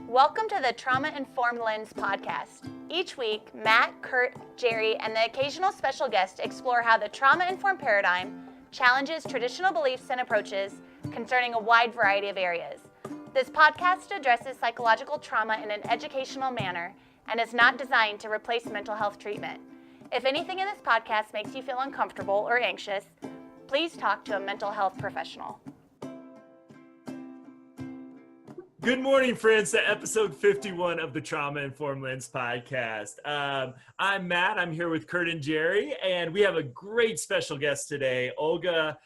Welcome to the Trauma Informed Lens podcast. Each week, Matt, Curt, Jerry, and the occasional special guest explore how the trauma-informed paradigm challenges traditional beliefs and approaches concerning a wide variety of areas. This podcast addresses psychological trauma in an educational manner and is not designed to replace mental health treatment. If anything in this podcast makes you feel uncomfortable or anxious, please talk to a mental health professional. Good morning, friends, to episode 51 of the Trauma Informed Lens podcast. I'm Matt. I'm here with Curt and Jerry, and we have a great special guest today, Olga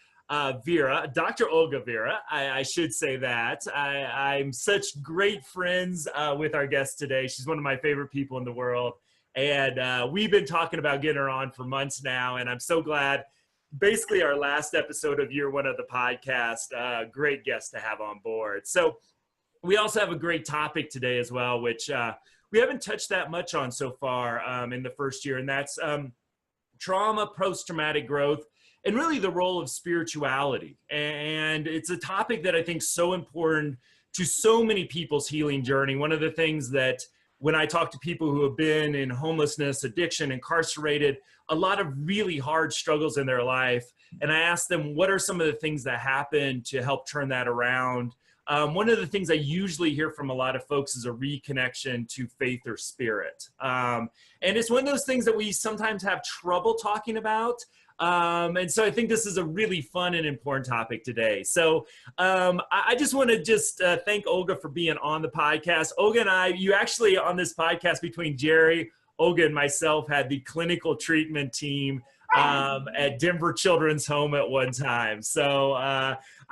Vera, Dr. Olga Vera. I should say that. I'm such great friends with our guest today. She's one of my favorite people in the world, and we've been talking about getting her on for months now, and I'm so glad. Basically, our last episode of year one of the podcast, great guest to have on board. So we also have a great topic today as well, which we haven't touched that much on so far in the first year, and that's trauma, post-traumatic growth, and really the role of spirituality. And it's a topic that I think is so important to so many people's healing journey. One of the things that when I talk to people who have been in homelessness, addiction, incarcerated, a lot of really hard struggles in their life, and I ask them, what are some of the things that happen to help turn that around? One of the things I usually hear from a lot of folks is a reconnection to faith or spirit. And it's one of those things that we sometimes have trouble talking about. And so I think this is a really fun and important topic today. So I just want to thank Olga for being on the podcast. Olga and I, you actually on this podcast between Jerry, Olga, and myself had the clinical treatment team at Denver Children's Home at one time. So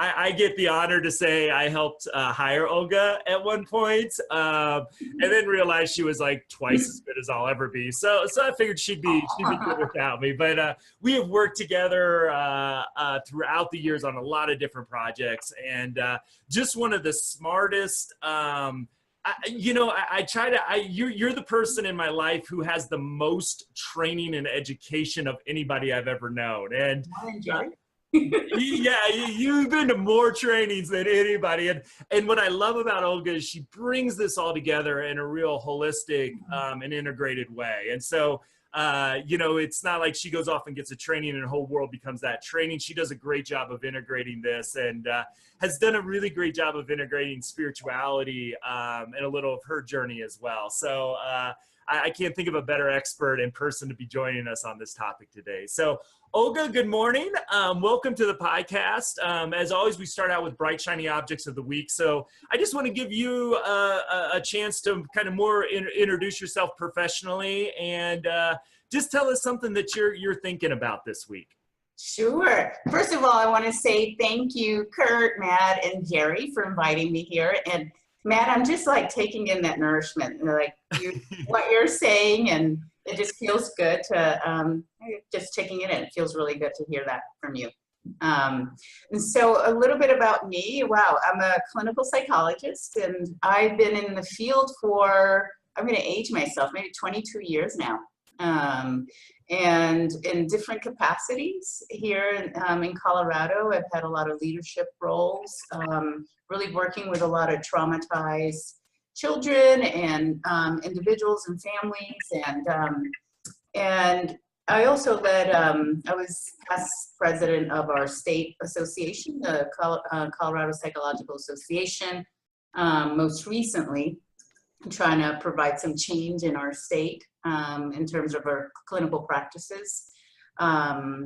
I get the honor to say I helped hire Olga at one point, and then realized she was like twice as good as I'll ever be. So I figured she'd be good without me. But we have worked together throughout the years on a lot of different projects, and just one of the smartest. You're the person in my life who has the most training and education of anybody I've ever known. And you've been to more trainings than anybody. And what I love about Olga is she brings this all together in a real holistic and integrated way. And so, it's not like she goes off and gets a training and the whole world becomes that training. She does a great job of integrating this and has done a really great job of integrating spirituality and a little of her journey as well. So I can't think of a better expert in person to be joining us on this topic today. So Olga, good morning. Welcome to the podcast. As always, we start out with bright, shiny objects of the week. So I just want to give you a chance to kind of more introduce yourself professionally and just tell us something that you're thinking about this week. Sure. First of all, I want to say thank you, Curt, Matt, and Jerry for inviting me here. And Matt, I'm just like taking in that nourishment, like what you're saying, and it just feels good to just taking it in. It feels really good to hear that from you. And so a little bit about me. Wow, I'm a clinical psychologist, and I've been in the field for, I'm going to age myself, maybe 22 years now. And in different capacities here in Colorado, I've had a lot of leadership roles, really working with a lot of traumatized children and individuals and families, and I also led. I was past president of our state association, the Colorado Psychological Association. Most recently, trying to provide some change in our state in terms of our clinical practices,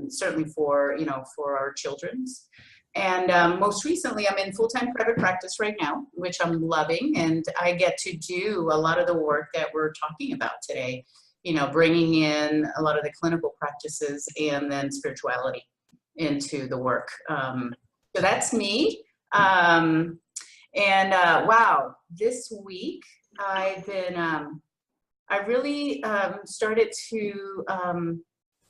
certainly for our children's. And most recently, I'm in full-time private practice right now, which I'm loving, and I get to do a lot of the work that we're talking about today, bringing in a lot of the clinical practices and then spirituality into the work. So that's me. Wow, this week I've been, I really started to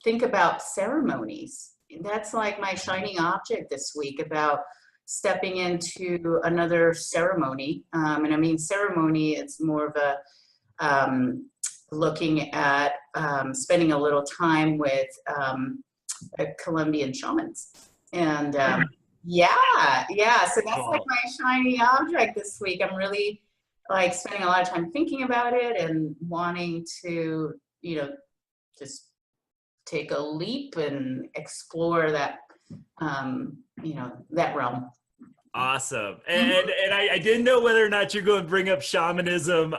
think about ceremonies. That's like my shining object this week, about stepping into another ceremony. And I mean, ceremony, it's more of a looking at spending a little time with Colombian shamans. And so that's like my shiny object this week. I'm really like spending a lot of time thinking about it and wanting to, just take a leap and explore that, that realm. Awesome. And I didn't know whether or not you're going to bring up shamanism.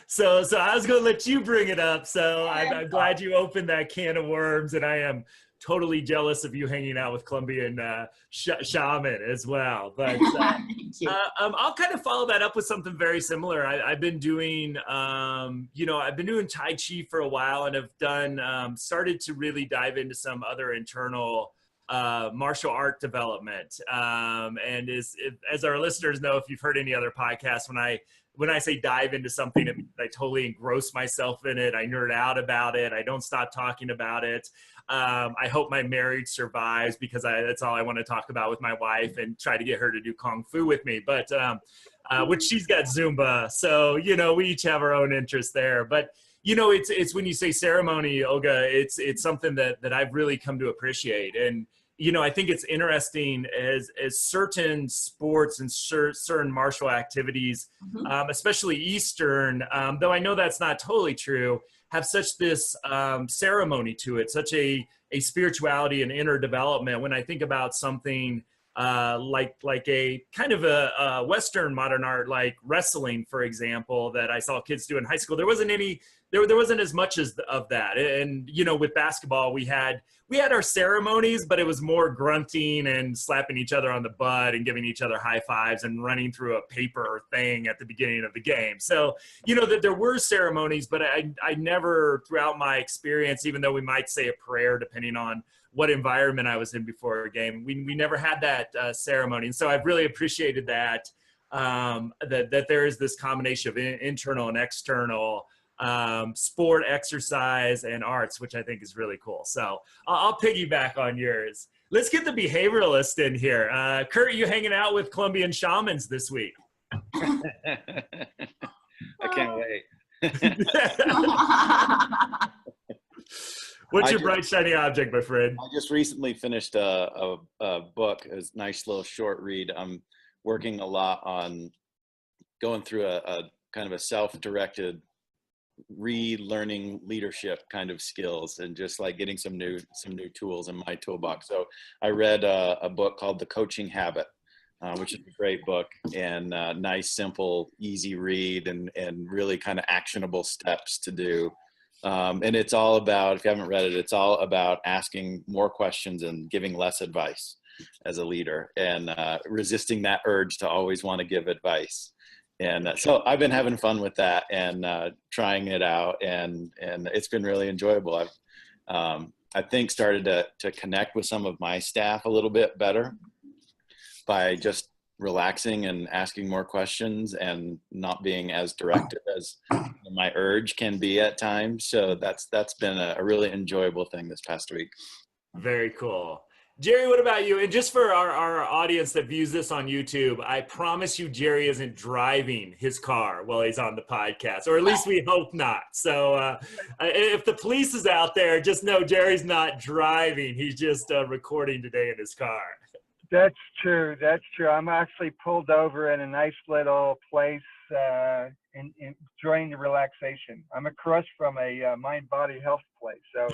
So I was going to let you bring it up. So I'm glad you opened that can of worms, and I am totally jealous of you hanging out with Colombian shaman as well. But I'll kind of follow that up with something very similar. I've been doing, I've been doing Tai Chi for a while, and have done, started to really dive into some other internal martial art development. And as our listeners know, if you've heard any other podcasts, when I say dive into something, it means I totally engross myself in it. I nerd out about it. I don't stop talking about it. I hope my marriage survives, because that's all I want to talk about with my wife, and try to get her to do Kung Fu with me. But which she's got Zumba. So, we each have our own interests there. But it's when you say ceremony, Olga, it's something that I've really come to appreciate. And, I think it's interesting as certain sports and certain martial activities, especially Eastern, though I know that's not totally true, have such this ceremony to it, such a spirituality and inner development. When I think about something like a kind of a Western modern art, like wrestling, for example, that I saw kids do in high school, there wasn't as much of that. And, with basketball, we had our ceremonies, but it was more grunting and slapping each other on the butt and giving each other high fives and running through a paper thing at the beginning of the game. So, that there were ceremonies, but I never, throughout my experience, even though we might say a prayer depending on what environment I was in before a game, we never had that ceremony. And so I've really appreciated that, that there is this combination of internal and external sport, exercise, and arts, which I think is really cool. So I'll piggyback on yours. Let's get the behavioralist in here. Curt, you hanging out with Colombian shamans this week? I can't wait. What's your bright, shiny object, my friend? I just recently finished a book, a nice little short read. I'm working a lot on going through a kind of a self-directed relearning leadership kind of skills, and just like getting some new tools in my toolbox. So I read a book called The Coaching Habit, which is a great book, and nice, simple, easy read, and really kind of actionable steps to do. And it's all about, if you haven't read it, it's all about asking more questions and giving less advice as a leader, and resisting that urge to always want to give advice. And so I've been having fun with that, and trying it out, and it's been really enjoyable. I've I think started to connect with some of my staff a little bit better by just relaxing and asking more questions, and not being as directive as my urge can be at times. So that's been a really enjoyable thing this past week. Very cool. Jerry, what about you? And just for our audience that views this on YouTube, I promise you Jerry isn't driving his car while he's on the podcast, or at least we hope not. So if the police is out there, just know Jerry's not driving. He's just recording today in his car. That's true. That's true. I'm actually pulled over in a nice little place enjoying the relaxation. I'm across from a mind-body health place, so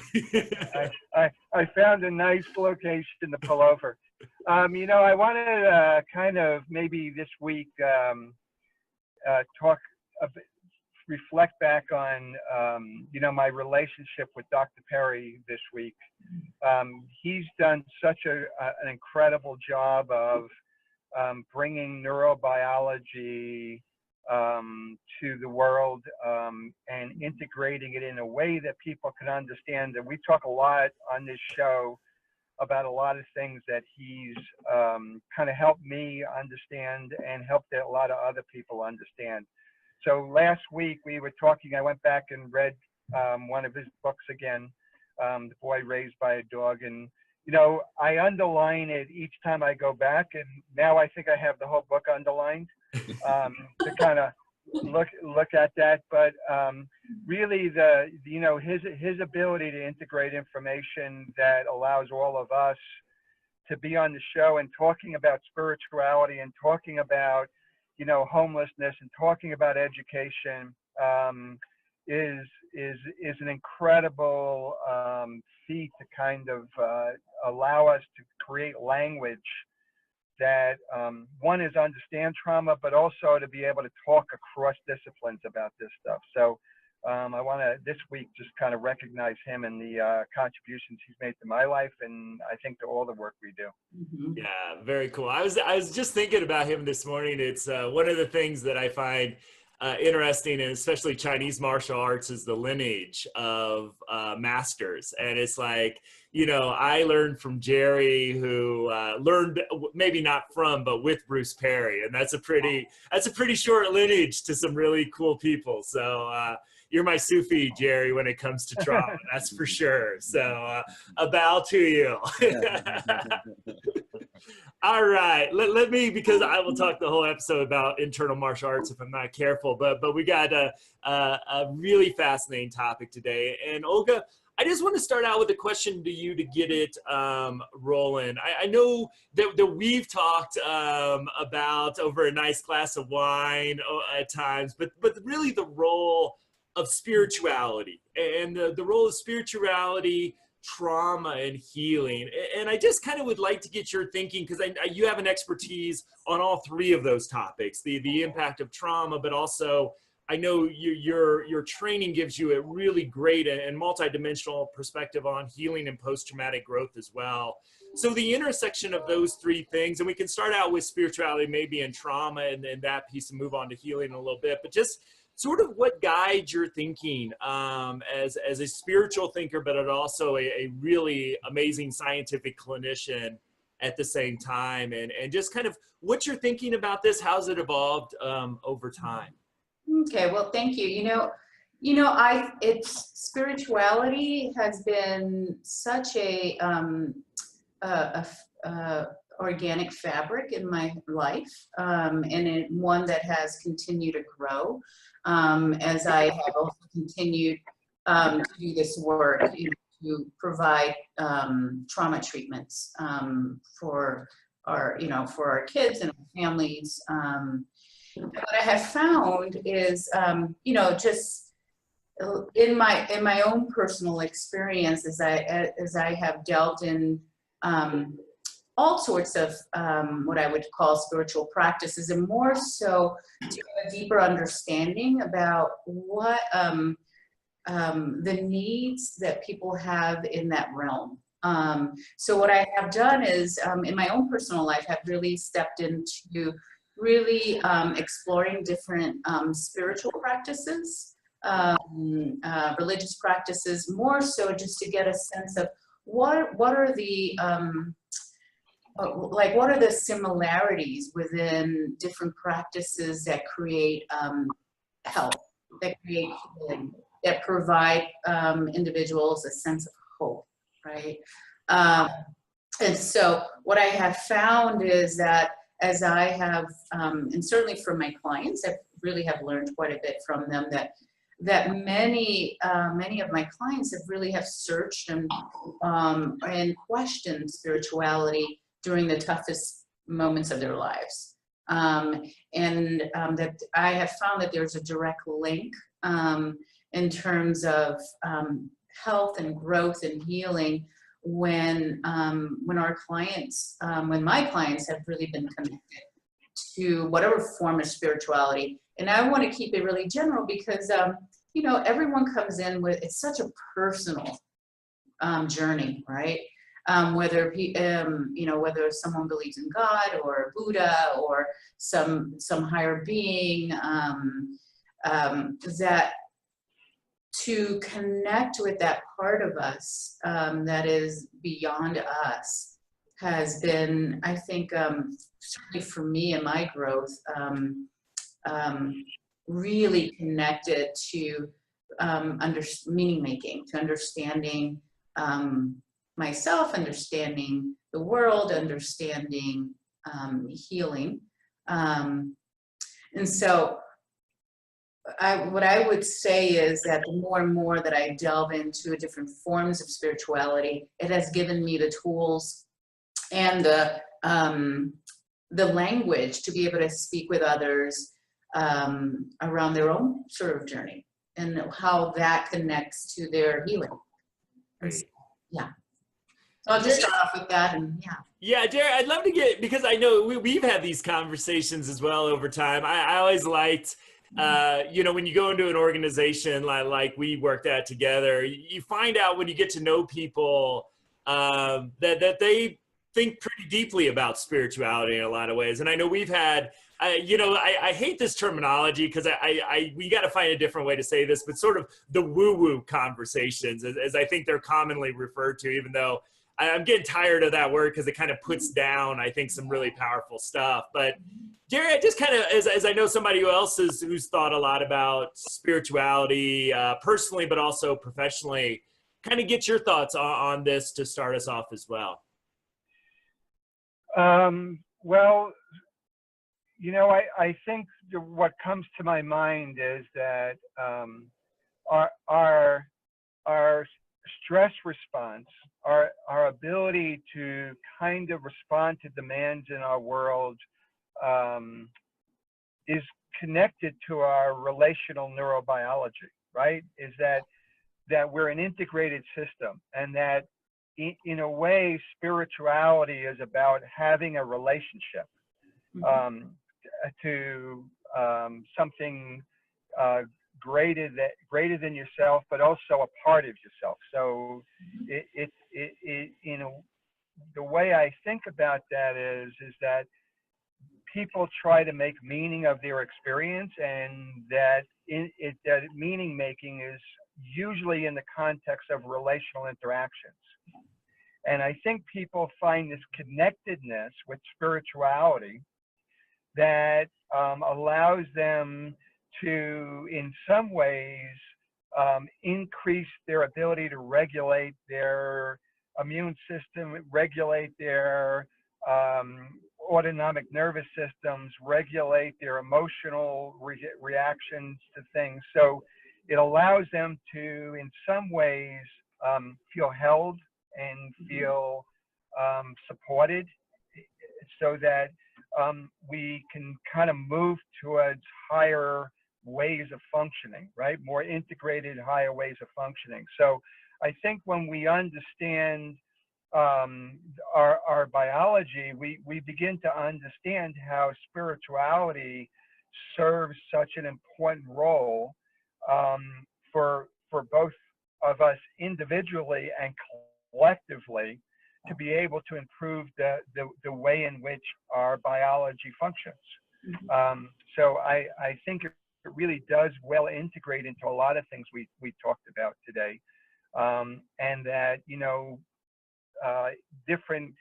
I found a nice location to pull over. You know, I wanted to kind of maybe this week talk a bit, reflect back on you know, my relationship with Dr. Perry this week. He's done such an incredible job of bringing neurobiology to the world and integrating it in a way that people can understand. And we talk a lot on this show about a lot of things that he's kind of helped me understand and helped a lot of other people understand. So last week we were talking, I went back and read one of his books again, The Boy Raised by a Dog. And, you know, I underline it each time I go back. And now I think I have the whole book underlined to kind of look at that. But really you know, his ability to integrate information that allows all of us to be on the show and talking about spirituality and talking about, you know, homelessness and talking about education is an incredible feat to kind of allow us to create language that one is understand trauma, but also to be able to talk across disciplines about this stuff. So I want to this week just kind of recognize him and the contributions he's made to my life, and I think to all the work we do. Mhm. Yeah, very cool. I was just thinking about him this morning. It's one of the things that I find interesting, and especially Chinese martial arts, is the lineage of masters. And it's like, you know, I learned from Jerry, who learned maybe not from, but with Bruce Perry, and that's a pretty short lineage to some really cool people. So you're my Sufi, Jerry, when it comes to trauma, that's for sure. So a bow to you. All right, let me, because I will talk the whole episode about internal martial arts if I'm not careful, but we got a really fascinating topic today. And Olga, I just want to start out with a question to you to get it rolling. I know that we've talked about over a nice glass of wine at times, but really the role of spirituality and the role of spirituality, trauma, and healing. And I just kind of would like to get your thinking, because you have an expertise on all three of those topics, the impact of trauma, but also I know your training gives you a really great and multidimensional perspective on healing and post-traumatic growth as well. So the intersection of those three things, and we can start out with spirituality, maybe, and trauma, and that piece, and move on to healing in a little bit, but just sort of what guides your thinking as a spiritual thinker, but also a really amazing scientific clinician at the same time, and just kind of what you're thinking about this, how's it evolved over time? Okay, well, thank you. It's spirituality has been such a organic fabric in my life, and one that has continued to grow as I have also continued to do this work, to provide trauma treatments for our kids and our families. What I have found is, just in my own personal experience, as I have delved in all sorts of what I would call spiritual practices, and more so to have a deeper understanding about what the needs that people have in that realm. So what I have done is, in my own personal life, have really stepped into really exploring different spiritual practices, religious practices, more so just to get a sense of what are the what are the similarities within different practices that create health, that create healing, that provide individuals a sense of hope, right? And so what I have found is that as I have, and certainly from my clients, I really have learned quite a bit from them, that many of my clients have searched and questioned spirituality during the toughest moments of their lives. That I have found that there's a direct link in terms of health and growth and healing when our clients, when my clients have really been connected to whatever form of spirituality. And I want to keep it really general because, everyone comes in with, it's such a personal journey, right? Whether someone believes in God or Buddha or some higher being, that to connect with that part of us that is beyond us has been, I think, certainly for me and my growth, really connected to meaning making, to understanding myself, understanding the world, understanding healing. And so what I would say is that the more and more that I delve into different forms of spirituality, it has given me the tools and the language to be able to speak with others around their own sort of journey and how that connects to their healing. And so, yeah. So I'll just start off with that, and yeah. Yeah, Jerry, I'd love to get, because I know we've had these conversations as well over time. I always liked, when you go into an organization like we worked at together, you find out when you get to know people that they think pretty deeply about spirituality in a lot of ways. And I know we've had, I hate this terminology because we got to find a different way to say this, but sort of the woo-woo conversations, as I think they're commonly referred to, even though I'm getting tired of that word because it kind of puts down, I think, some really powerful stuff. But Jerry, I just kind of, as I know somebody else who's thought a lot about spirituality personally, but also professionally, kind of get your thoughts on this to start us off as well. Well, I think what comes to my mind is that our stress response, our ability to kind of respond to demands in our world is connected to our relational neurobiology, right? Is that we're an integrated system, and that in a way, spirituality is about having a relationship to something greater than yourself, but also a part of yourself. So the way I think about that is that people try to make meaning of their experience, and that that meaning making is usually in the context of relational interactions. And I think people find this connectedness with spirituality that allows them to, in some ways, increase their ability to regulate their immune system, regulate their autonomic nervous systems, regulate their emotional reactions to things. So it allows them to, in some ways, feel held and feel supported, so that we can kind of move towards higher ways of functioning, right? More integrated, higher ways of functioning. So I think when we understand our biology, we begin to understand how spirituality serves such an important role for both of us individually and collectively, to be able to improve the way in which our biology functions. So I think it really does well integrate into a lot of things we talked about today, and that different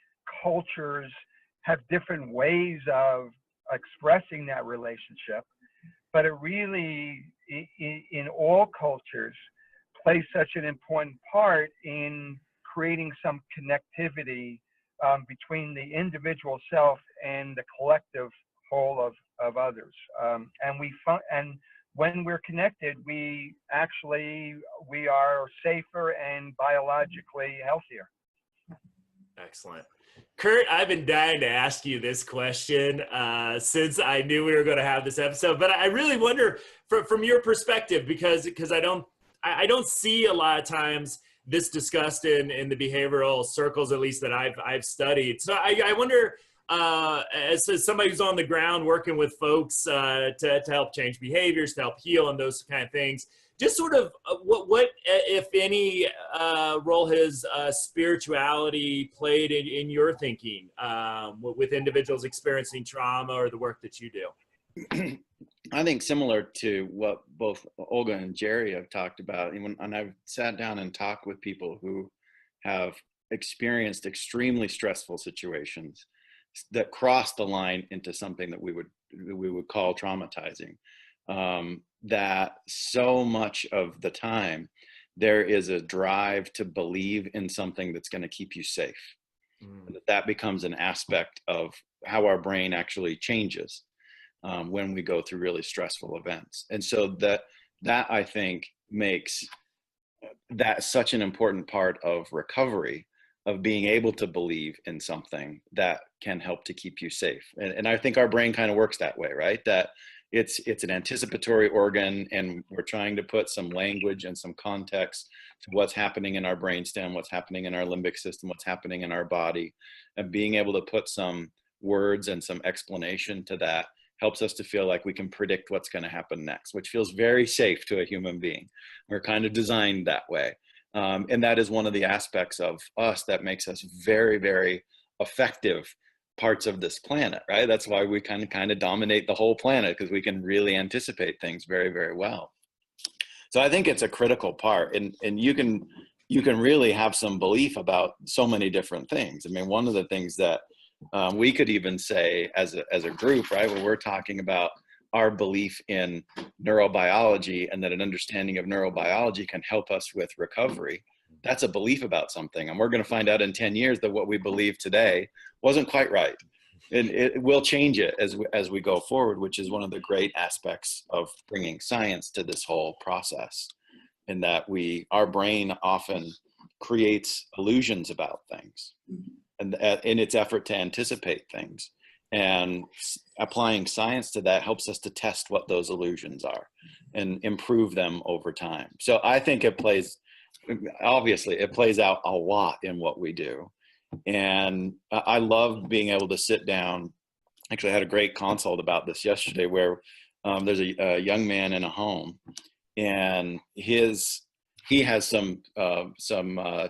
cultures have different ways of expressing that relationship, but it really, in all cultures, plays such an important part in creating some connectivity between the individual self and the collective whole of others. And when we're connected, we are safer and biologically healthier. Excellent. Curt, I've been dying to ask you this question since I knew we were going to have this episode, but I really wonder from your perspective, because I don't see a lot of times this discussed in the behavioral circles, at least that I've studied. So I wonder, as somebody who's on the ground working with folks to help change behaviors, to help heal, and those kind of things, just sort of what if any, role has spirituality played in your thinking with individuals experiencing trauma, or the work that you do? I think similar to what both Olga and Jerry have talked about, and I've sat down and talked with people who have experienced extremely stressful situations that cross the line into something that we would call traumatizing. That so much of the time there is a drive to believe in something that's going to keep you safe. That becomes an aspect of how our brain actually changes when we go through really stressful events. And so that I think makes that such an important part of recovery, of being able to believe in something that can help to keep you safe. And I think our brain kind of works that way, right? That it's an anticipatory organ, and we're trying to put some language and some context to what's happening in our brainstem, what's happening in our limbic system, what's happening in our body, and being able to put some words and some explanation to that helps us to feel like we can predict what's going to happen next, which feels very safe to a human being. We're kind of designed that way. And that is one of the aspects of us that makes us very, very effective parts of this planet, right? That's why we kind of dominate the whole planet, because we can really anticipate things very, very well. So I think it's a critical part, and you can really have some belief about so many different things. I mean, one of the things that we could even say as a group, right, where we're talking about our belief in neurobiology and that an understanding of neurobiology can help us with recovery. That's a belief about something. And we're going to find out in 10 years that what we believe today wasn't quite right. And it will change it as we go forward, which is one of the great aspects of bringing science to this whole process, in that our brain often creates illusions about things, and in its effort to anticipate things. And applying science to that helps us to test what those illusions are and improve them over time. So I think obviously it plays out a lot in what we do. And I love being able to sit down. Actually, I had a great consult about this yesterday, where there's a young man in a home, and he has some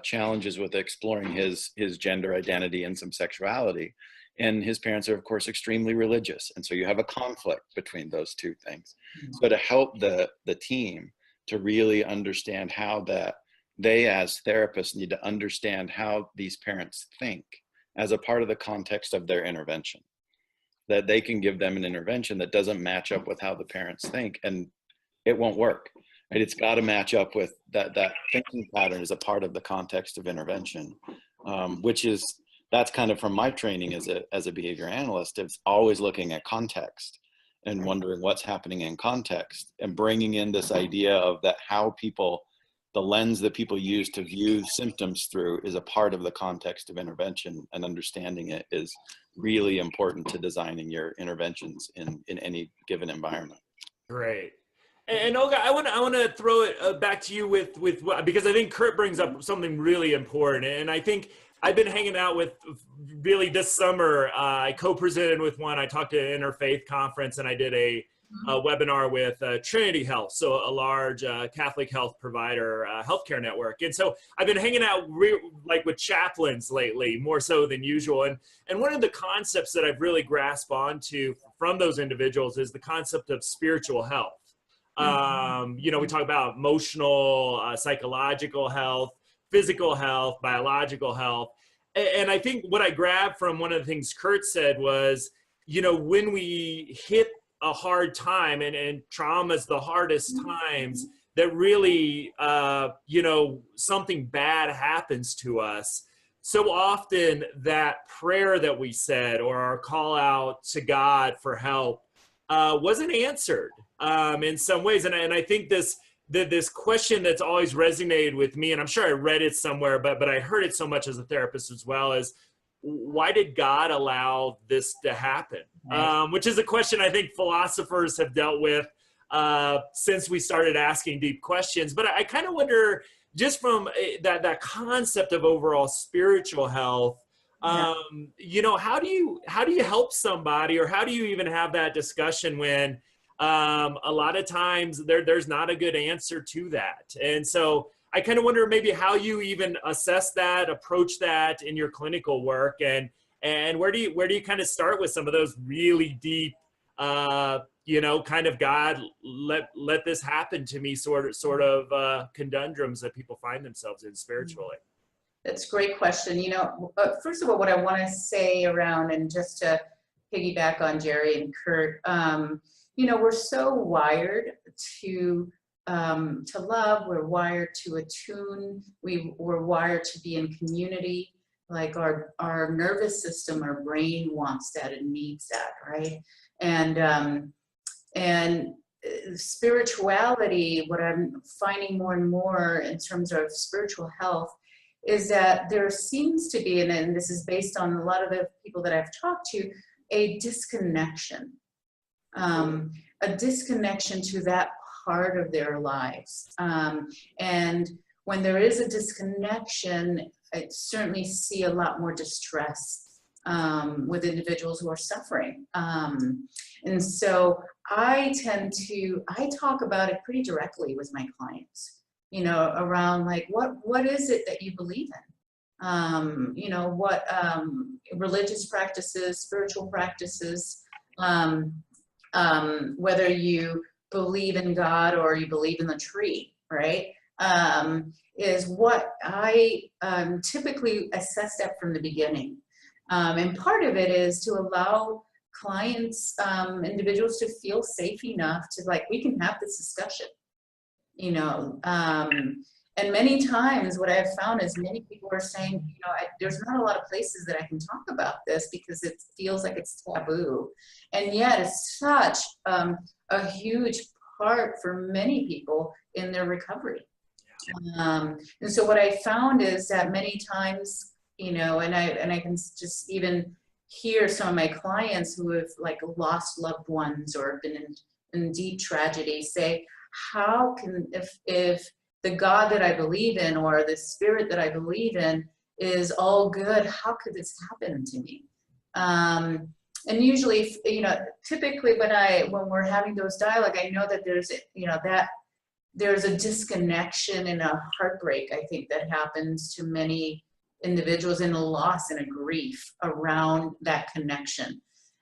challenges with exploring his gender identity and some sexuality. And his parents are, of course, extremely religious. And so you have a conflict between those two things. So to help the team to really understand how that they as therapists need to understand how these parents think as a part of the context of their intervention, that they can give them an intervention that doesn't match up with how the parents think, and it won't work. Right? It's got to match up with that thinking pattern is a part of the context of intervention, that's kind of from my training as a behavior analyst. It's always looking at context and wondering what's happening in context, and bringing in this idea of that the lens that people use to view symptoms through is a part of the context of intervention, and understanding it is really important to designing your interventions in any given environment. Great. And Olga, I want to throw it back to you with because I think Curt brings up something really important, and I think I've been hanging out with, really this summer, I co-presented with one. I talked to an interfaith conference, and I did a webinar with Trinity Health, so a large Catholic health provider, healthcare network. And so I've been hanging out with chaplains lately, more so than usual. And one of the concepts that I've really grasped onto from those individuals is the concept of spiritual health. We talk about emotional, psychological health, physical health, biological health. And I think what I grabbed from one of the things Curt said was, when we hit a hard time, and trauma is the hardest times, that really, something bad happens to us. So often that prayer that we said, or our call out to God for help, wasn't answered in some ways. And I think this question that's always resonated with me, and I'm sure I read it somewhere, but I heard it so much as a therapist as well, is why did God allow this to happen? Which is a question I think philosophers have dealt with since we started asking deep questions. But I kind of wonder, just from that concept of overall spiritual health, how do you help somebody, or how do you even have that discussion when a lot of times there's not a good answer to that? And so I kind of wonder maybe how you even assess that, approach that in your clinical work, and where do you kind of start with some of those really deep, kind of God, let this happen to me sort of conundrums that people find themselves in spiritually? That's a great question. First of all, what I want to say around, and just to piggyback on Jerry and Curt, we're so wired to love. We're wired to attune. We're wired to be in community. Like our nervous system, our brain wants that and needs that, right? And spirituality, what I'm finding more and more in terms of spiritual health, is that there seems to be, and this is based on a lot of the people that I've talked to, a disconnection. A disconnection to that part of their lives. And when there is a disconnection, I certainly see a lot more distress with individuals who are suffering. And so I talk about it pretty directly with my clients, you know, around like, what is it that you believe in? You know, what religious practices, spiritual practices, whether you believe in God or you believe in the tree, right? Is what I typically assess that from the beginning. And part of it is to allow clients, individuals to feel safe enough to like, we can have this discussion, you know. And many times what I've found is many people are saying, you know, there's not a lot of places that I can talk about this because it feels like it's taboo. And yet it's such a huge part for many people in their recovery. And so what I found is that many times, you know, and I can just even hear some of my clients who have like lost loved ones or been in deep tragedy say, how can, if the God that I believe in or the spirit that I believe in is all good, how could this happen to me? And usually, you know, typically when we're having those dialogue, I know that there's, you know, that there's a disconnection and a heartbreak, I think, that happens to many individuals, in a loss and a grief around that connection.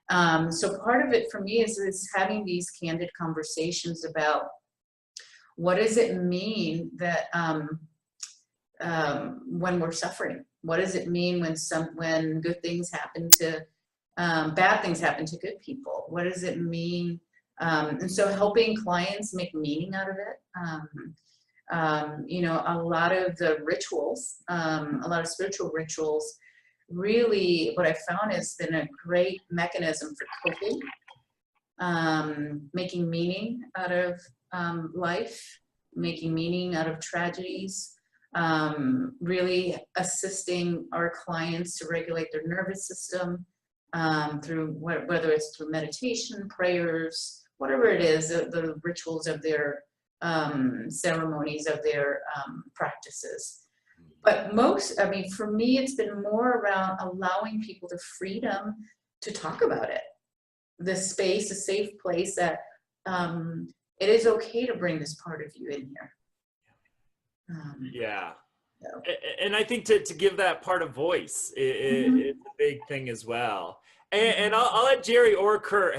So part of it for me is having these candid conversations about what does it mean that when we're suffering? What does it mean when good things happen to, bad things happen to good people? What does it mean? And so helping clients make meaning out of it. You know, a lot of the rituals, a lot of spiritual rituals, really what I found has been a great mechanism for coping, making meaning out of life, making meaning out of tragedies, really assisting our clients to regulate their nervous system through whether it's through meditation, prayers, whatever it is, the rituals of their ceremonies, of their practices. But I mean, for me, it's been more around allowing people the freedom to talk about it. The space, a safe place that it is okay to bring this part of you in here. Yeah. So. And I think to give that part a voice is a big thing as well. And I'll let Jerry or Curt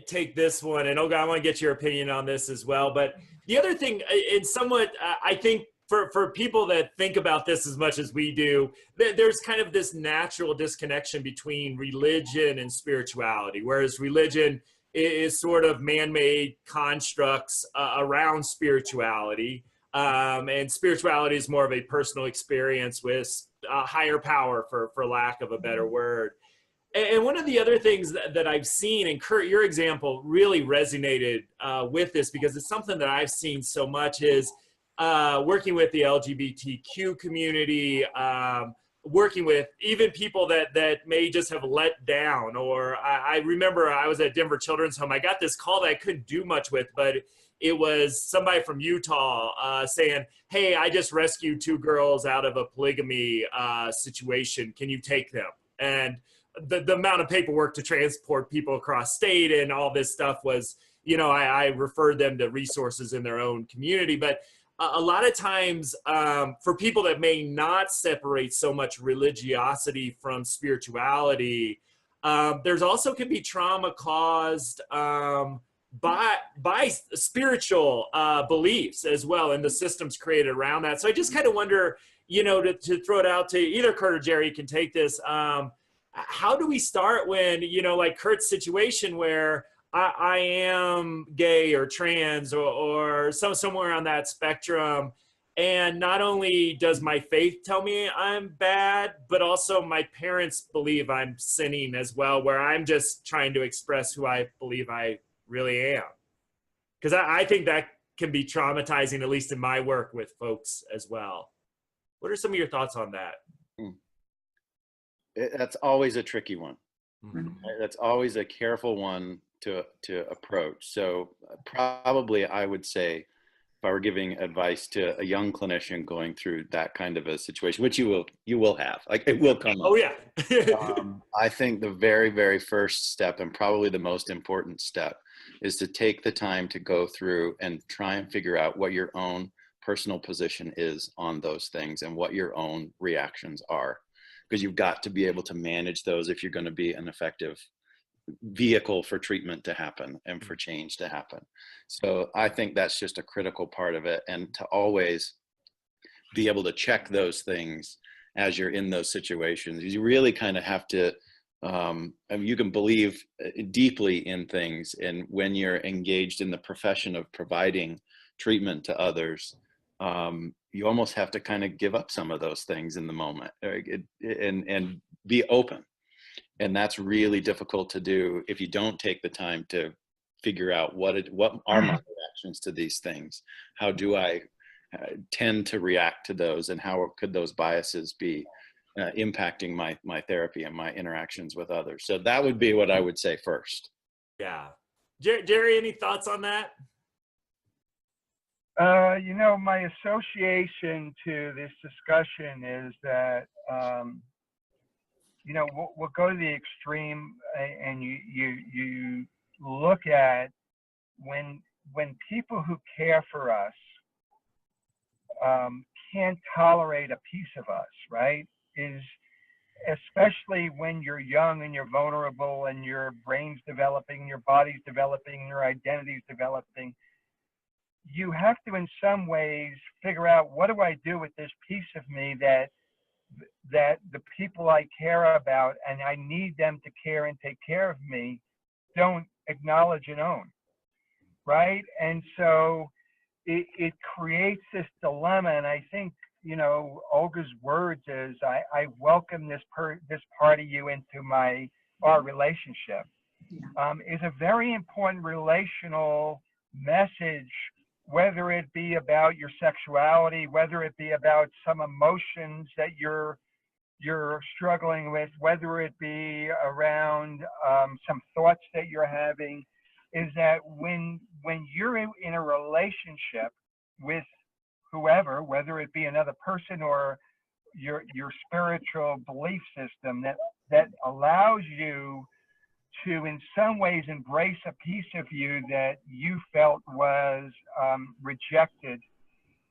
take this one. And Olga, I want to get your opinion on this as well. But the other thing, and somewhat, I think for people that think about this as much as we do, there's kind of this natural disconnection between religion and spirituality, whereas religion is sort of man-made constructs around spirituality. And spirituality is more of a personal experience with a higher power, for lack of a better word. And one of the other things that I've seen, and Curt, your example really resonated with this because it's something that I've seen so much, is working with the LGBTQ community, working with even people that may just have let down. Or I remember I was at Denver Children's Home. I got this call that I couldn't do much with, but it was somebody from Utah saying, hey, I just rescued 2 girls out of a polygamy situation. Can you take them? And the amount of paperwork to transport people across state and all this stuff was, you know, I referred them to resources in their own community. But a lot of times for people that may not separate so much religiosity from spirituality, there's also can be trauma caused by spiritual beliefs as well, and the systems created around that. So I just kind of wonder, you know, to throw it out to either Curt or Jerry, you can take this. How do we start when, you know, like Curt's situation where I am gay or trans or somewhere on that spectrum, and not only does my faith tell me I'm bad, but also my parents believe I'm sinning as well, where I'm just trying to express who I believe I really am. Because I think that can be traumatizing, at least in my work with folks as well. What are some of your thoughts on that? That's always a tricky one. Mhm. That's always a careful one to approach. So probably I would say, if I were giving advice to a young clinician going through that kind of a situation, which you will have, like it will come up. Oh yeah. I think the very, very first step, and probably the most important step, is to take the time to go through and try and figure out what your own personal position is on those things and what your own reactions are. Because you've got to be able to manage those if you're going to be an effective vehicle for treatment to happen and for change to happen. So I think that's just a critical part of it, and to always be able to check those things as you're in those situations. You really kind of have to, I mean, you can believe deeply in things, and when you're engaged in the profession of providing treatment to others, you almost have to kind of give up some of those things in the moment, and be open. And that's really difficult to do if you don't take the time to figure out what are my reactions to these things. How do I tend to react to those, and how could those biases be impacting my therapy and my interactions with others? So that would be what I would say first. Yeah. Jerry, any thoughts on that? You know, my association to this discussion is that, you know, we'll go to the extreme, and you look at when people who care for us can't tolerate a piece of us, right? Is especially when you're young and you're vulnerable and your brain's developing, your body's developing, your identity's developing. You have to, in some ways, figure out, what do I do with this piece of me that the people I care about and I need them to care and take care of me don't acknowledge and own, right? And so it creates this dilemma. And I think, you know, Olga's words is, I welcome this part of you into our relationship, is a very important relational message, whether it be about your sexuality, whether it be about some emotions that you're struggling with, whether it be around some thoughts that you're having, is that when you're in a relationship with whoever, whether it be another person or your spiritual belief system, that allows you to, in some ways, embrace a piece of you that you felt was rejected.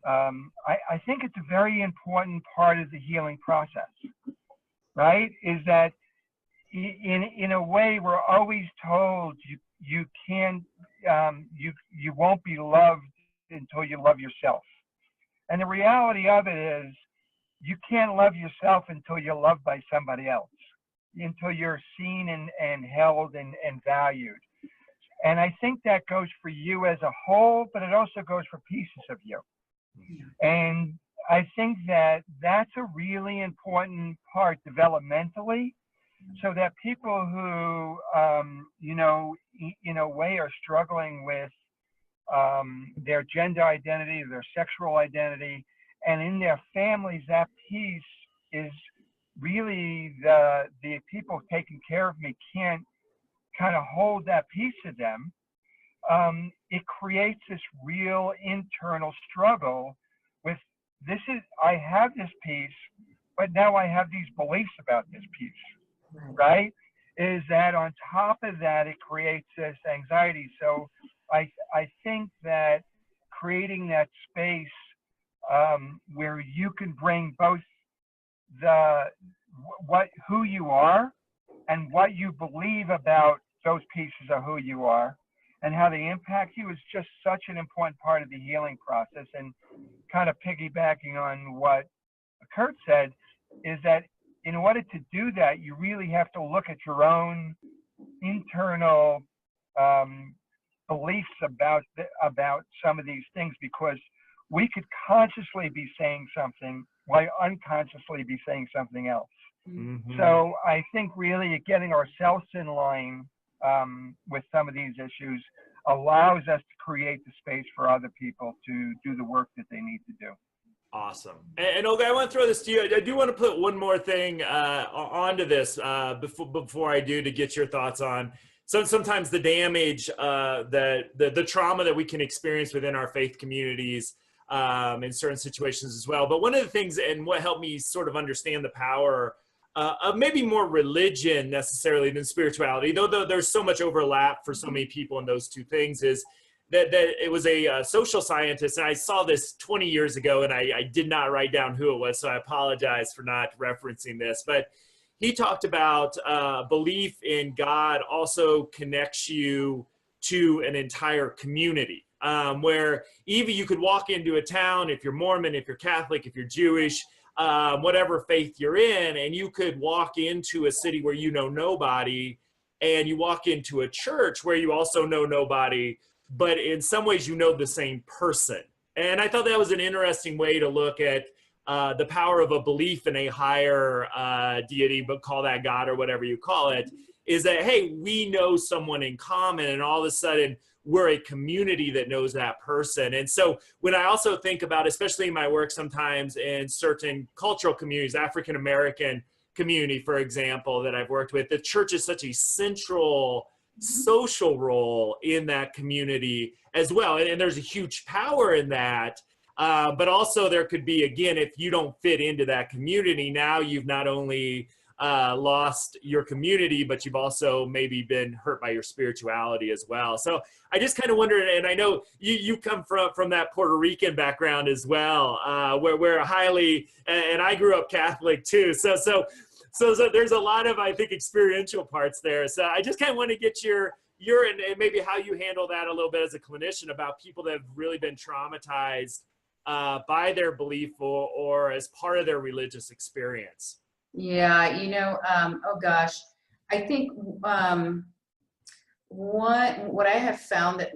I think it's a very important part of the healing process, right? Is that in a way, we're always told you can't, you won't be loved until you love yourself. And the reality of it is, you can't love yourself until you're loved by somebody else, until you're seen and held and valued. And I think that goes for you as a whole, but it also goes for pieces of you. And I think that that's a really important part developmentally, so that people who, you know, in a way are struggling with their gender identity, their sexual identity, and in their families, that piece is really the people taking care of me can't kind of hold that piece of them. It creates this real internal struggle with, I have this piece, but now I have these beliefs about this piece, right? Is that on top of that, it creates this anxiety. So I think that creating that space where you can bring both who you are and what you believe about those pieces of who you are and how they impact you is just such an important part of the healing process. And kind of piggybacking on what Curt said, is that in order to do that, you really have to look at your own internal beliefs about some of these things, because we could consciously be saying something while unconsciously be saying something else. Mm-hmm. So I think really getting ourselves in line with some of these issues allows us to create the space for other people to do the work that they need to do. Awesome. And Olga, I want to throw this to you. I do want to put one more thing onto this before I do, to get your thoughts on sometimes the damage, the trauma that we can experience within our faith communities in certain situations as well. But one of the things, and what helped me sort of understand the power of maybe more religion necessarily than spirituality, though there's so much overlap for so many people in those two things, is that it was a social scientist, and I saw this 20 years ago, and I did not write down who it was, so I apologize for not referencing this, but he talked about belief in God also connects you to an entire community, where even you could walk into a town, if you're Mormon, if you're Catholic, if you're Jewish, whatever faith you're in, and you could walk into a city where you know nobody, and you walk into a church where you also know nobody, but in some ways you know the same person. And I thought that was an interesting way to look at the power of a belief in a higher deity, but call that God or whatever you call it, is that, hey, we know someone in common, and all of a sudden we're a community that knows that person. And so when I also think about, especially in my work sometimes in certain cultural communities, African-American community, for example, that I've worked with, the church is such a central social role in that community as well. And there's a huge power in that. But also there could be, again, if you don't fit into that community, now you've not only lost your community, but you've also maybe been hurt by your spirituality as well. So I just kind of wondered, and I know you come from that Puerto Rican background as well, where we're highly, and I grew up Catholic too. So there's a lot of, I think, experiential parts there. So I just kind of want to get your and maybe how you handle that a little bit as a clinician about people that have really been traumatized by their belief or as part of their religious experience. Yeah, oh gosh, I think what I have found that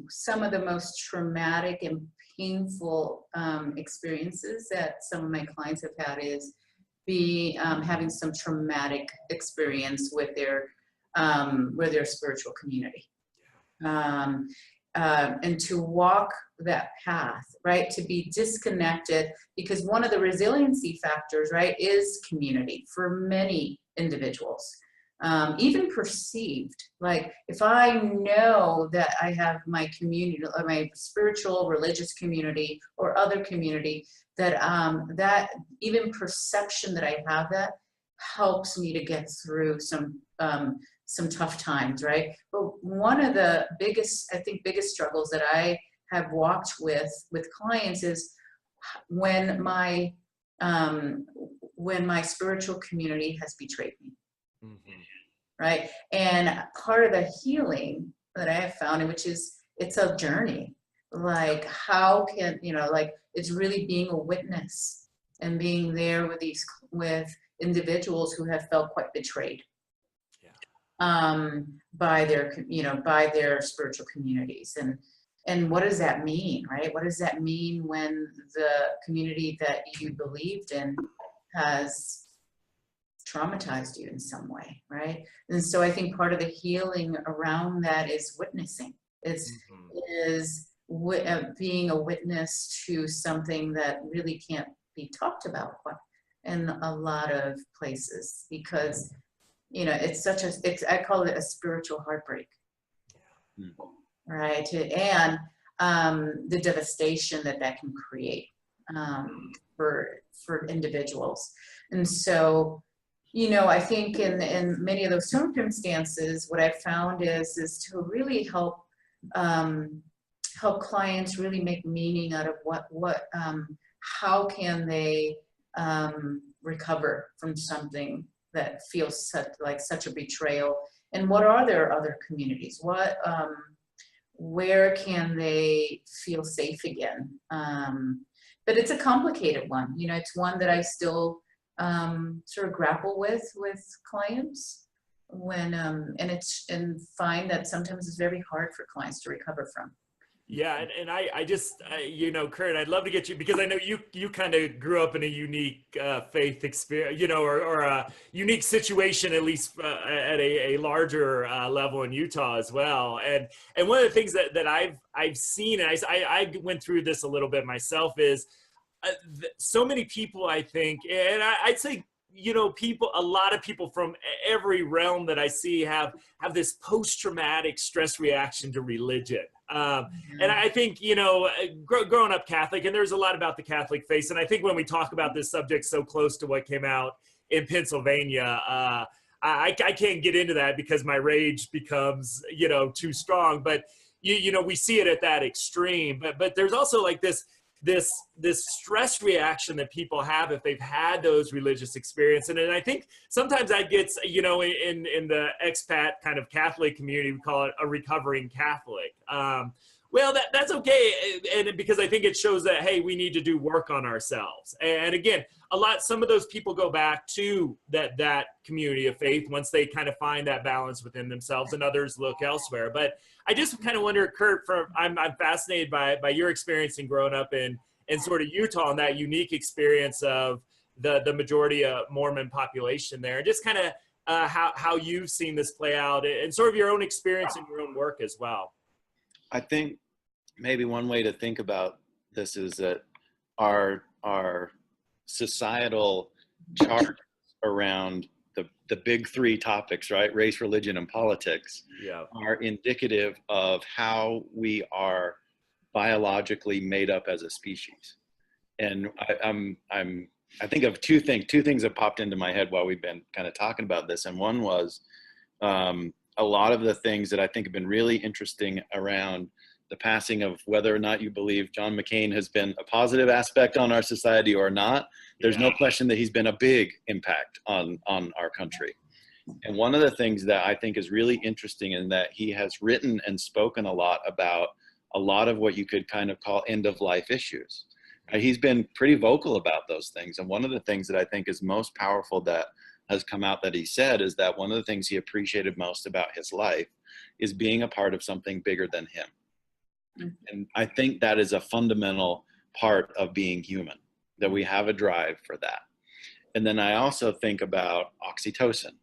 some of the most traumatic and painful experiences that some of my clients have had is having some traumatic experience with their spiritual community, and to walk that path, right, to be disconnected, because one of the resiliency factors, right, is community for many individuals, even perceived. Like if I know that I have my community, my spiritual religious community or other community, that that even perception that I have that helps me to get through some tough times, right? But one of the biggest struggles that I have walked with clients is when my spiritual community has betrayed me, right? And part of the healing that I have found, which is, it's a journey, like how can, like it's really being a witness and being there with individuals who have felt quite betrayed by their spiritual communities. And what does that mean, right? What does that mean when the community that you believed in has traumatized you in some way, right? And so I think part of the healing around that is witnessing, is being a witness to something that really can't be talked about in a lot of places, because I call it a spiritual heartbreak, right? And the devastation that can create for individuals. And so, I think in many of those circumstances, what I've found is to really help clients really make meaning out of how can they recover from something that feels such a betrayal, and what are their other communities? Where can they feel safe again? But it's a complicated one. It's one that I still sort of grapple with clients and find that sometimes it's very hard for clients to recover from. Yeah, and I just, Curt, I'd love to get you, because I know you kind of grew up in a unique faith experience, or a unique situation, at least at a larger level in Utah as well. And one of the things that I've seen, and I went through this a little bit myself, is so many people, I think, and I'd say, a lot of people from every realm that I see have this post-traumatic stress reaction to religion. And I think, growing up Catholic, and there's a lot about the Catholic faith, and I think when we talk about this subject so close to what came out in Pennsylvania, I can't get into that because my rage becomes, too strong. But, we see it at that extreme. But there's also like this stress reaction that people have if they've had those religious experiences. And I think sometimes that gets, in the expat kind of Catholic community, we call it a recovering Catholic. Well, that's okay. And because I think it shows that, hey, we need to do work on ourselves. And again, some of those people go back to that community of faith once they kind of find that balance within themselves, and others look elsewhere. But I just kind of wonder, Curt, I'm fascinated by your experience in growing up in sort of Utah and that unique experience of the majority of Mormon population there, and just kind of how you've seen this play out and sort of your own experience in your own work as well. I think maybe one way to think about this is that our societal chart around the big three topics, right? Race, religion, and politics, are indicative of how we are biologically made up as a species. And I think of two things that popped into my head while we've been kind of talking about this. And one was a lot of the things that I think have been really interesting around the passing of whether or not you believe John McCain has been a positive aspect on our society or not. There's no question that he's been a big impact on our country. And one of the things that I think is really interesting in that he has written and spoken a lot about a lot of what you could kind of call end of life issues. He's been pretty vocal about those things. And one of the things that I think is most powerful that has come out that he said is that one of the things he appreciated most about his life is being a part of something bigger than him. And I think that is a fundamental part of being human, that we have a drive for that. And then I also think about oxytocin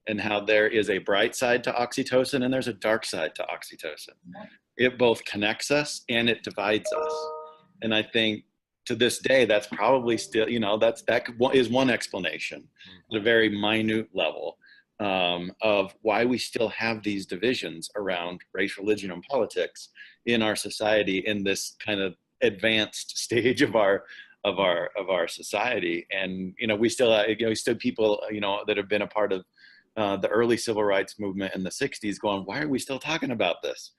and how there is a bright side to oxytocin and there's a dark side to oxytocin. It both connects us and it divides us. And I think to this day, that's probably still, that is one explanation at a very minute level of why we still have these divisions around race, religion, and politics in our society in this kind of advanced stage of our society. And we still people that have been a part of the early civil rights movement in the 60s going, why are we still talking about this?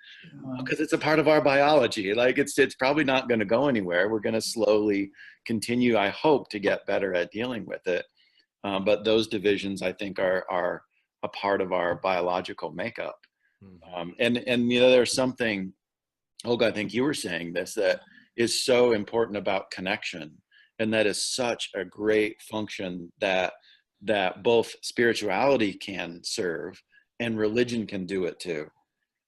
Because it's a part of our biology. Like it's probably not going to go anywhere. We're going to slowly continue, I hope, to get better at dealing with it. But those divisions, I think, are a part of our biological makeup. And there's something, Olga, I think you were saying this, that is so important about connection. And that is such a great function that both spirituality can serve and religion can do it too.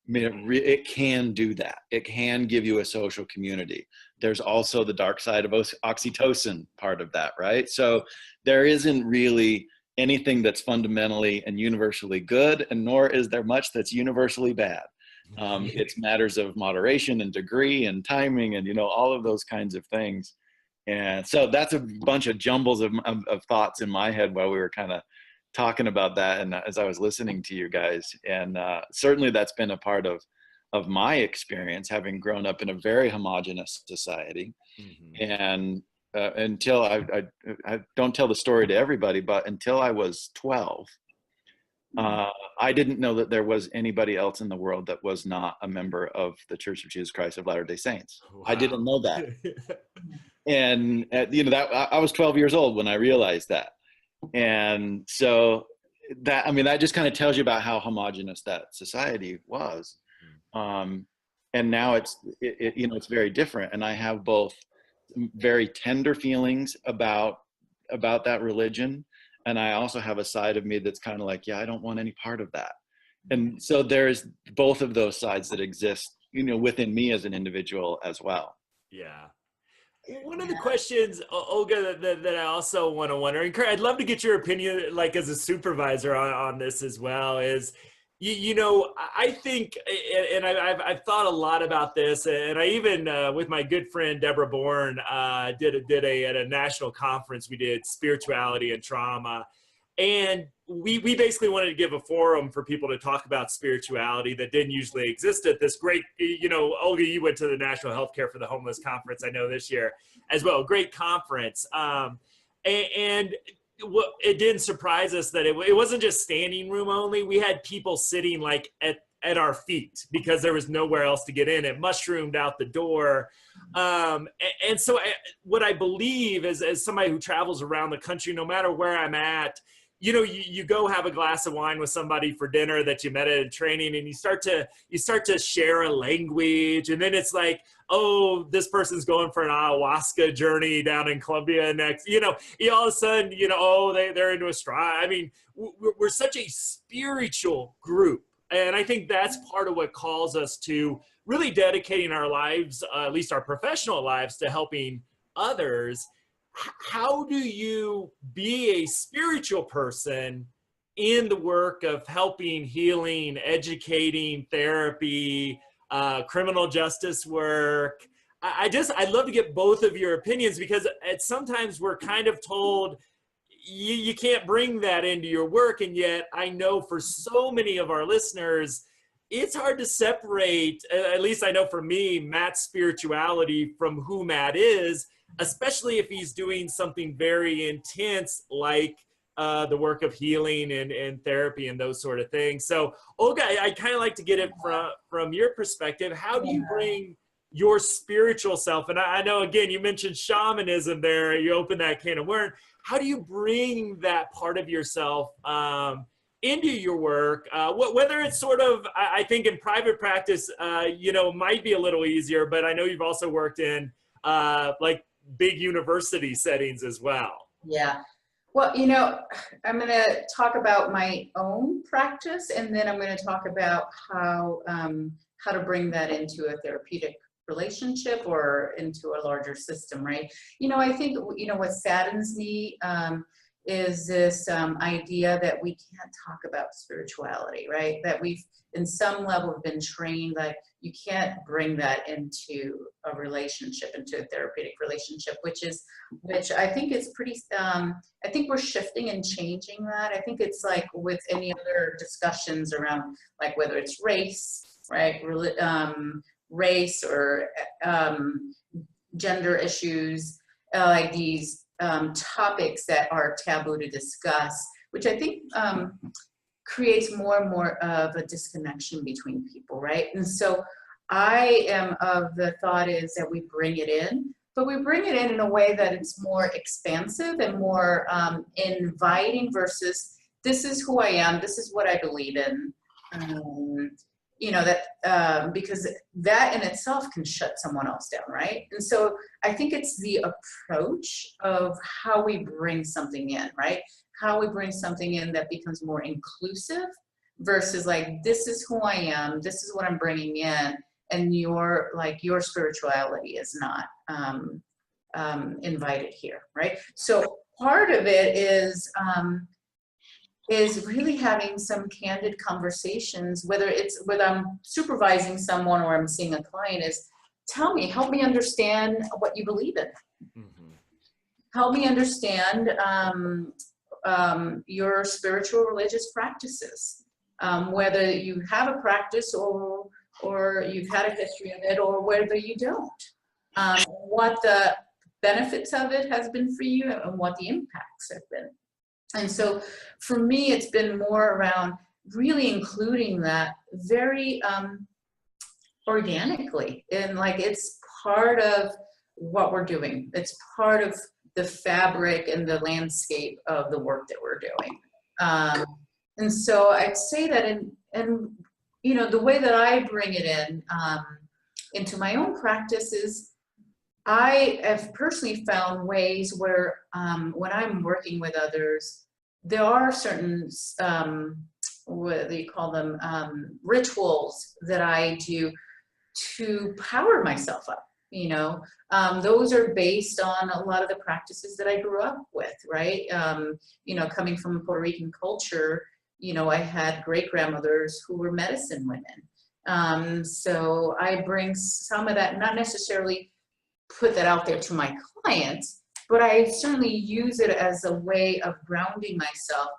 I mean, it can do that. It can give you a social community. There's also the dark side of oxytocin part of that, right? So there isn't really anything that's fundamentally and universally good, and nor is there much that's universally bad. It's matters of moderation and degree and timing and, all of those kinds of things. And so that's a bunch of jumbles of thoughts in my head while we were kind of talking about that. And as I was listening to you guys, and certainly that's been a part of my experience, having grown up in a very homogenous society. And until I don't tell the story to everybody, but until I was 12, I didn't know that there was anybody else in the world that was not a member of the Church of Jesus Christ of Latter-day Saints. Wow. I didn't know that. And that I was 12 years old when I realized that. And so that just kind of tells you about how homogenous that society was. And now it's very different. And I have both very tender feelings about that religion. And I also have a side of me that's kind of like, I don't want any part of that. And so there's both of those sides that exist, within me as an individual as well. Yeah. One of the questions, Olga, that I also want to wonder, and Curt, I'd love to get your opinion, like as a supervisor on this as well, is, I think, and I've thought a lot about this, and I even, with my good friend Deborah Bourne, did at a national conference, we did spirituality and trauma. And we basically wanted to give a forum for people to talk about spirituality that didn't usually exist at this great, Olga, you went to the National Healthcare for the Homeless Conference, I know this year as well, great conference. And it didn't surprise us that it wasn't just standing room only. We had people sitting like at our feet because there was nowhere else to get in. It mushroomed out the door. And so what I believe is, as somebody who travels around the country, no matter where I'm at, you go have a glass of wine with somebody for dinner that you met at a training, and you start to share a language, and then it's like, oh, this person's going for an ayahuasca journey down in Colombia next. All of a sudden, oh, they're into astrology. I mean, we're such a spiritual group, and I think that's part of what calls us to really dedicating our lives, at least our professional lives, to helping others. How do you be a spiritual person in the work of helping, healing, educating, therapy, criminal justice work? I'd love to get both of your opinions, because sometimes we're kind of told you can't bring that into your work. And yet I know for so many of our listeners, it's hard to separate, at least I know for me, Matt's spirituality from who Matt is, especially if he's doing something very intense like the work of healing and therapy and those sort of things. So Olga, I kind of like to get it from your perspective. How do you bring your spiritual self? And I know, again, you mentioned shamanism there. You opened that can of worms. How do you bring that part of yourself into your work? Whether it's sort of, I think in private practice, might be a little easier, but I know you've also worked in like big university settings as well. Yeah. Well, I'm going to talk about my own practice, and then I'm going to talk about how to bring that into a therapeutic relationship or into a larger system, right? I think, what saddens me is this idea that we can't talk about spirituality, right? That we've, in some level, been trained that you can't bring that into a relationship, into a therapeutic relationship, which I think is pretty, I think we're shifting and changing that. I think it's like with any other discussions around, like whether it's race, right? Race or gender issues, like these topics that are taboo to discuss, which I think creates more and more of a disconnection between people, right? And so I am of the thought is that we bring it in, but we bring it in a way that it's more expansive and more inviting versus this is who I am, this is what I believe in. Because that in itself can shut someone else down, right? And so I think it's the approach of how we bring something in, right? How we bring something in that becomes more inclusive versus like, this is who I am, this is what I'm bringing in, and your spirituality is not invited here, right? So part of it is really having some candid conversations, whether I'm supervising someone or I'm seeing a client, is tell me, help me understand what you believe in. Mm-hmm. Help me understand your spiritual religious practices, whether you have a practice or you've had a history of it, or whether you don't. What the benefits of it has been for you and what the impacts have been. And so for me, it's been more around really including that very organically. And like, it's part of what we're doing. It's part of the fabric and the landscape of the work that we're doing. And so I'd say that the way that I bring it in into my own practice is I have personally found ways where when I'm working with others, there are certain, what do you call them, rituals that I do to power myself up. Those are based on a lot of the practices that I grew up with, right? Coming from Puerto Rican culture, I had great grandmothers who were medicine women. So I bring some of that, not necessarily put that out there to my clients, but I certainly use it as a way of grounding myself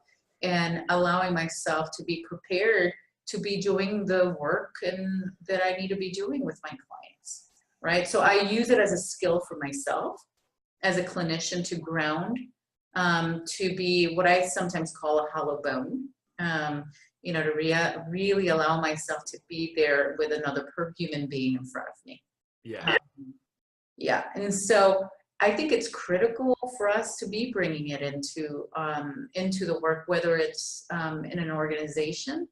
and allowing myself to be prepared to be doing the work and that I need to be doing with my clients, right? So I use it as a skill for myself as a clinician to ground, to be what I sometimes call a hollow bone, to really allow myself to be there with another human being in front of me. Yeah. Yeah, and so I think it's critical for us to be bringing it into the work, whether it's in an organization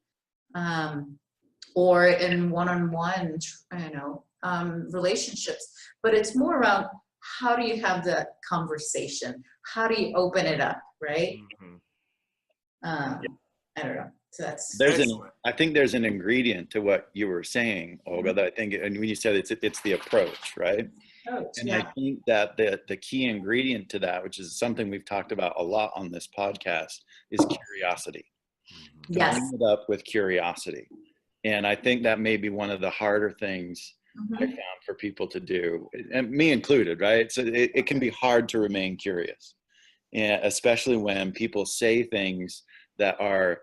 or in one-on-one, relationships. But it's more around how do you have the conversation? How do you open it up, right? I don't know. So that's I think there's an ingredient to what you were saying, Olga, that I think, and when you said it's the approach, right? And I think that the key ingredient to that, which is something we've talked about a lot on this podcast, is curiosity. Yes. Bring it up with curiosity. And I think that may be one of the harder things I found for people to do, and me included, right? So it can be hard to remain curious, and especially when people say things that are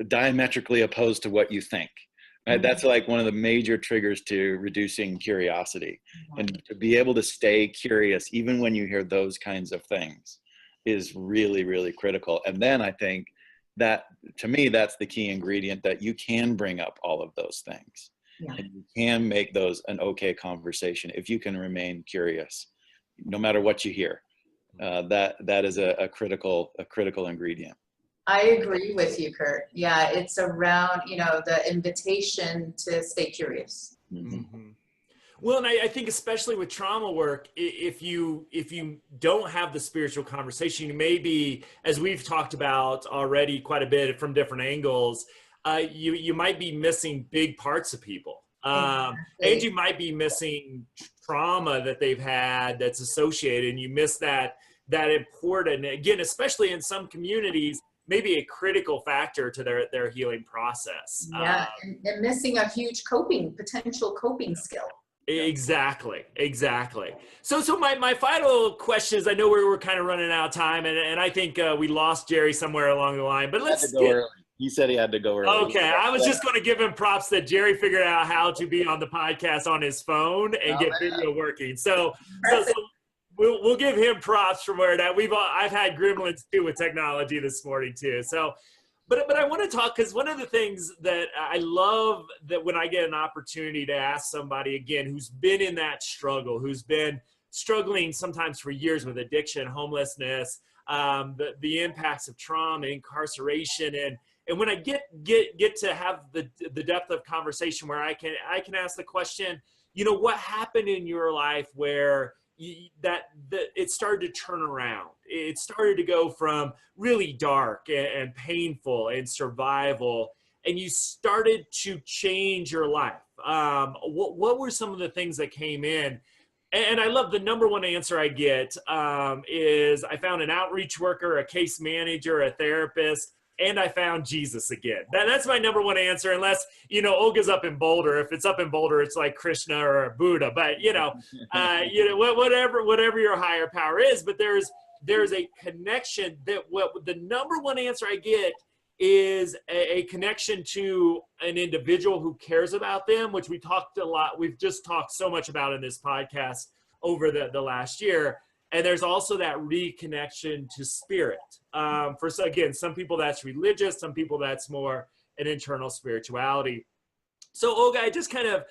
diametrically opposed to what you think. Right? That's like one of the major triggers to reducing curiosity. And to be able to stay curious, even when you hear those kinds of things, is really, really critical. And then I think that, to me, that's the key ingredient, that you can bring up all of those things. Yeah. And you can make those an okay conversation if you can remain curious, no matter what you hear. That is a critical ingredient. I agree with you, Curt. Yeah, it's around, the invitation to stay curious. Well, and I think especially with trauma work, if you don't have the spiritual conversation, you may be, as we've talked about already quite a bit from different angles, you might be missing big parts of people. And you might be missing trauma that they've had that's associated, and you miss that important, again, especially in some communities, maybe a critical factor to their healing process. Yeah, and missing a huge potential coping skill. Exactly. So my final question is, I know we're kind of running out of time, and I think we lost Jerry somewhere along the line, but let's go early. He said he had to go early. Okay, I was just going to give him props that Jerry figured out how to be on the podcast on his phone and get video working. So we'll give him props from where that I've had gremlins too with technology this morning too. So, but I want to talk, because one of the things that I love that when I get an opportunity to ask somebody, again, who's been in that struggle, who's been struggling sometimes for years with addiction, homelessness, the impacts of trauma, incarceration, and when I get to have the depth of conversation where I can ask the question, what happened in your life where it started to turn around. It started to go from really dark and painful and survival, and you started to change your life. What were some of the things that came in? And I love the number one answer I get is I found an outreach worker, a case manager, a therapist, and I found Jesus again. That's my number one answer, unless, Olga's up in Boulder. If it's up in Boulder, it's like Krishna or Buddha, but whatever your higher power is, but there's a connection that the number one answer I get is a connection to an individual who cares about them, which we've just talked so much about in this podcast over the last year. And there's also that reconnection to spirit. Some people that's religious, some people that's more an internal spirituality. So Olga, I just kind of,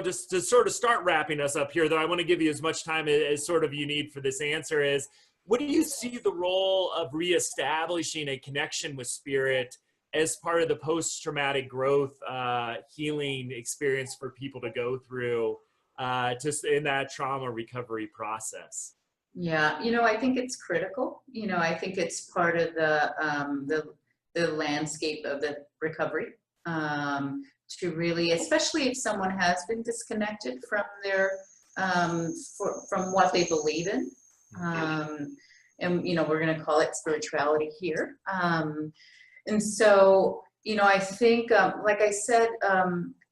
just to sort of start wrapping us up here, though I want to give you as much time as sort of you need for this answer, is what do you see the role of reestablishing a connection with spirit as part of the post-traumatic growth healing experience for people to go through just in that trauma recovery process? Yeah, I think it's critical. I think it's part of the landscape of the recovery, to really, especially if someone has been disconnected from their from what they believe in, and we're going to call it spirituality here. And And so, you know, I think, like I said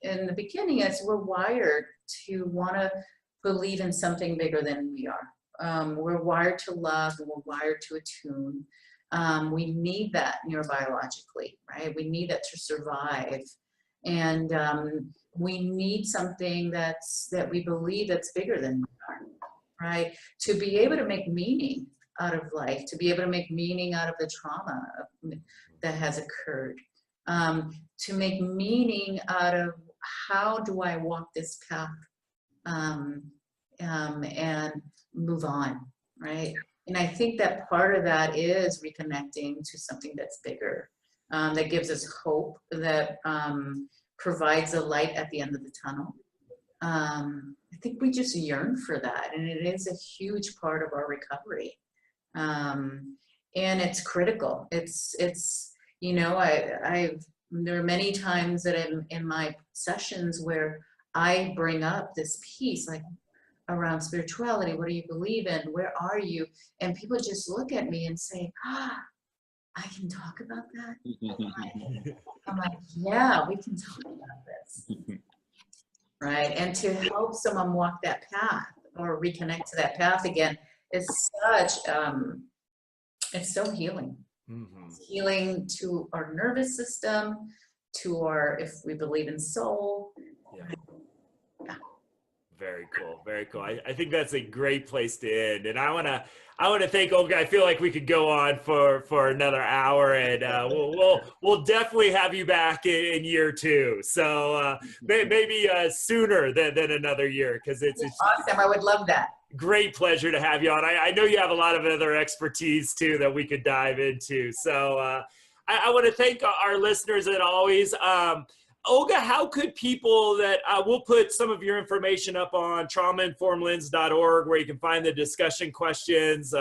in the beginning, is we're wired to want to believe in something bigger than we are. We're wired to love, and we're wired to attune. We need that neurobiologically, right? We need that to survive. And we need something that we believe that's bigger than we are, right? To be able to make meaning out of life, to be able to make meaning out of the trauma that has occurred, to make meaning out of how do I walk this path and move on, right? And I think that part of that is reconnecting to something that's bigger, that gives us hope, that provides a light at the end of the tunnel. I think we just yearn for that, and it is a huge part of our recovery. And it's critical. It's you know, there are many times that in my sessions where I bring up this piece, like around spirituality. What do you believe in? Where are you? And people just look at me and say, I can talk about that. I'm like, yeah, we can talk about this. Right? And to help someone walk that path or reconnect to that path again is such, it's so healing. It's healing to our nervous system, to our, if we believe in soul. Yeah. Very cool. Very cool. I think that's a great place to end. And I want to thank Olga. I feel like we could go on for another hour, and we'll definitely have you back in year 2. So maybe sooner than another year, because it's awesome. I would love that. Great pleasure to have you on. I know you have a lot of other expertise too that we could dive into. So I want to thank our listeners, as always. Olga, how could people that we'll put some of your information up on traumainformedlens.org, where you can find the discussion questions,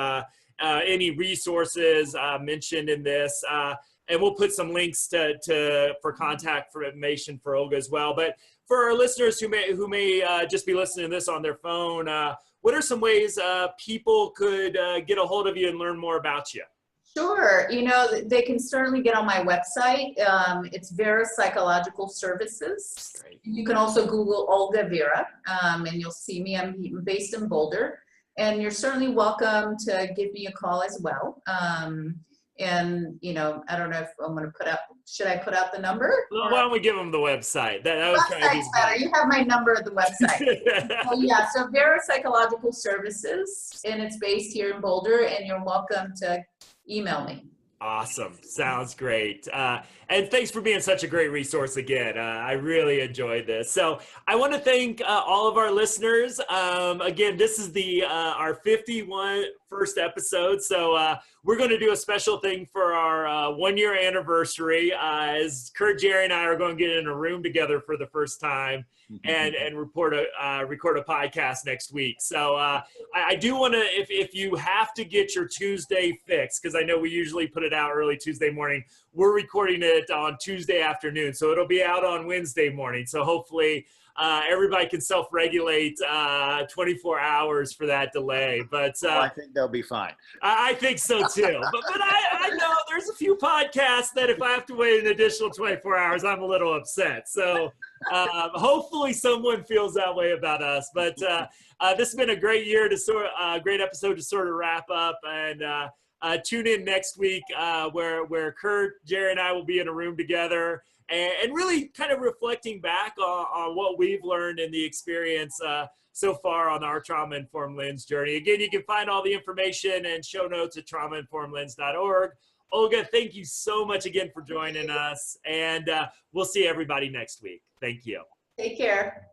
any resources mentioned in this, and we'll put some links for contact for information for Olga as well. But for our listeners who may just be listening to this on their phone, what are some ways people could get a hold of you and learn more about you? Sure. You know, they can certainly get on my website. It's Vera Psychological Services. Great. You can also Google Olga Vera, and you'll see me. I'm based in Boulder, and you're certainly welcome to give me a call as well. And, you know, I don't know if I'm going to put up, should I put out the number? Well, why don't we give them the website? That would Website's better. You have my number at the website. So Vera Psychological Services, and it's based here in Boulder, and you're welcome to email me. Awesome. Sounds great. And thanks for being such a great resource again. I really enjoyed this. So I want to thank all of our listeners. Again, this is our 51st episode. So we're going to do a special thing for our 1-year anniversary, as Curt, Jerry, and I are going to get in a room together for the first time and record a podcast next week. So I do want to, if you have to get your Tuesday fix, because I know we usually put it out early Tuesday morning, we're recording it on Tuesday afternoon. So it'll be out on Wednesday morning. So hopefully everybody can self-regulate 24 hours for that delay. But I think they'll be fine. I think so too. But I know there's a few podcasts that if I have to wait an additional 24 hours, I'm a little upset. So hopefully someone feels that way about us. But this has been a great year great episode to sort of wrap up. And tune in next week where Curt, Jerry, and I will be in a room together and really kind of reflecting back on what we've learned in the experience so far on our Trauma-Informed Lens journey. Again, you can find all the information and show notes at traumainformedlens.org. Olga, thank you so much again for joining us, and we'll see everybody next week. Thank you. Take care.